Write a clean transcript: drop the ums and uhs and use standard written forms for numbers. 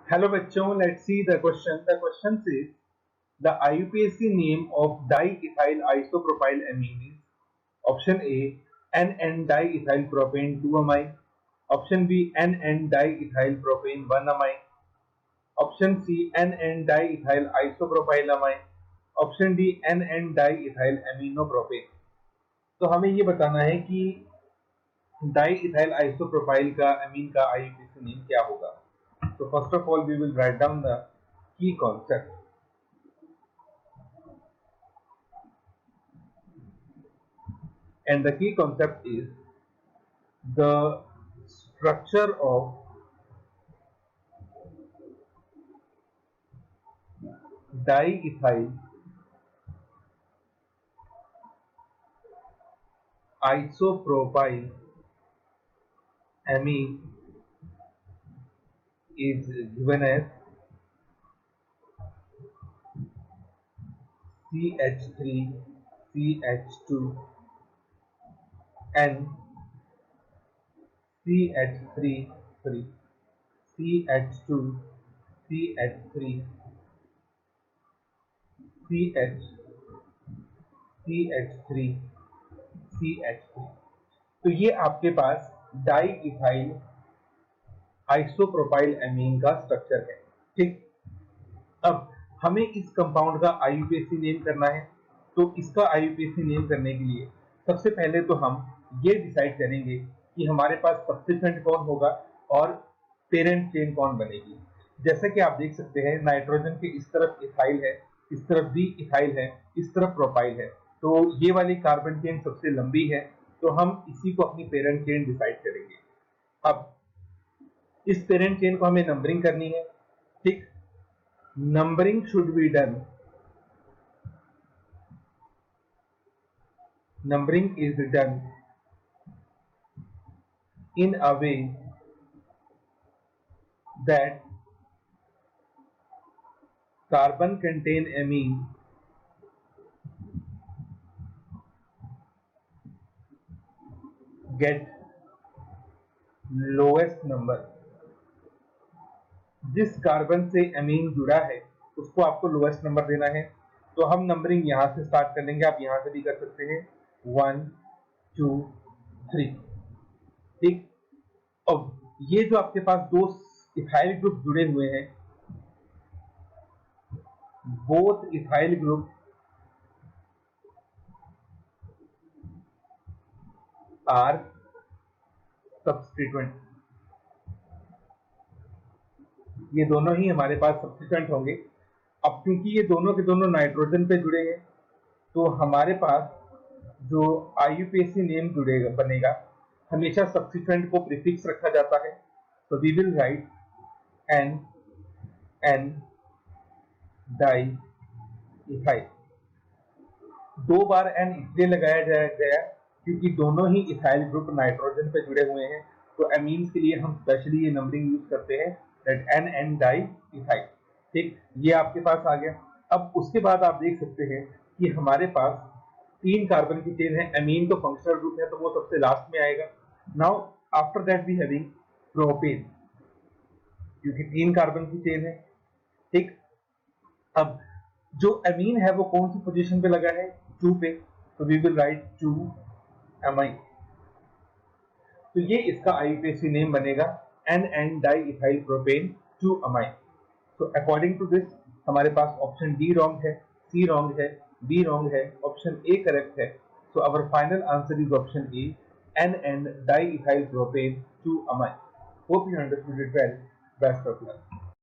Hello बच्चों, let's see the question. The question says the IUPAC name of diethyl isopropyl amine is option A NN diethyl propane 2-amine, option B NN diethyl propane 1-amine, option C NN diethyl isopropyl amine, option D NN diethyl aminopropane। तो हमें ये बताना है कि diethyl isopropyl का अमीन का IUPAC name क्या होगा। So first of all, we will write down the key concept. And the key concept is the structure of diethyl isopropyl amine is given as CH3 CH2 N CH3 CH2 CH3 CH CH3 CH3। तो ये आपके पास diethyl isopropyl amine का structure है। ठीक, अब हमें इस compound का IUPAC नेम करना है। तो इसका IUPAC नेम करने के लिए सबसे पहले तो हम ये डिसाइड करेंगे कि हमारे पास सब्स्टिट्यूएंट कौन होगा और पेरेंट चेन कौन बनेगी। जैसा कि आप देख सकते हैं, नाइट्रोजन के इस तरफ इथाइल है, इस तरफ भी इथाइल है, इस तरफ प्रोपाइल है। तो ये वाली कार्बन चेन सबसे लंबी है, तो हम इसी को अपनी पेरेंट चेन डिसाइड करेंगे। अब इस पेरेंट चेन को हमें नंबरिंग करनी है। ठीक, numbering should be done, numbering is done in a way that carbon contain amine get lowest number। जिस कार्बन से अमीन जुड़ा है उसको आपको लोएस्ट नंबर देना है। तो हम नंबरिंग यहां से स्टार्ट कर लेंगे, आप यहां से भी कर सकते हैं 1 2 3। ठीक, अब ये जो आपके पास दो इथाइल ग्रुप जुड़े हुए हैं, both ethyl group are substituent, ये दोनों ही हमारे पास सब्स्टिट्यूएंट होंगे। अब क्योंकि ये दोनों के दोनों नाइट्रोजन पे जुड़े हैं, तो हमारे पास जो IUPAC नेम जुड़ेगा बनेगा, हमेशा सब्स्टिट्यूएंट को प्रीफिक्स रखा जाता है। तो we will write NN diethyl. 2 बार N इसलिए लगाया गया क्योंकि दोनों ही इथाइल ग्रुप नाइट्रोजन पे जुड़े हुए हैं। तो अमीन्स के लिए हम स्पेशली ये नंबरिंग यूज करते हैं, दैट NN डाइइथाइल। ठीक, ये आपके पास आ गया। अब उसके बाद आप देख सकते हैं कि हमारे पास 3 कार्बन की चेन है। अमीन तो फंक्शनल ग्रुप है, तो वो सबसे लास्ट में आएगा। Now after that we having propane, क्योंकि 3 कार्बन की चेन है। ठीक, अब जो अमीन है वो कौन सी पोजीशन पे लगा है, 2 पे, तो वी विल राइट 2 अमाइन। तो ये इसका IUPAC नेम बनेगा NN डाइइथाइल प्रोपेन 2 अमाइन। तो अकॉर्डिंग टू दिस हमारे पास ऑप्शन डी रॉन्ग है, सी रॉन्ग है, बी रॉन्ग है, ऑप्शन ए करेक्ट है। So our final answer is option A, NN diethyl propane 2 amine. Hope you understood it well. Best of luck.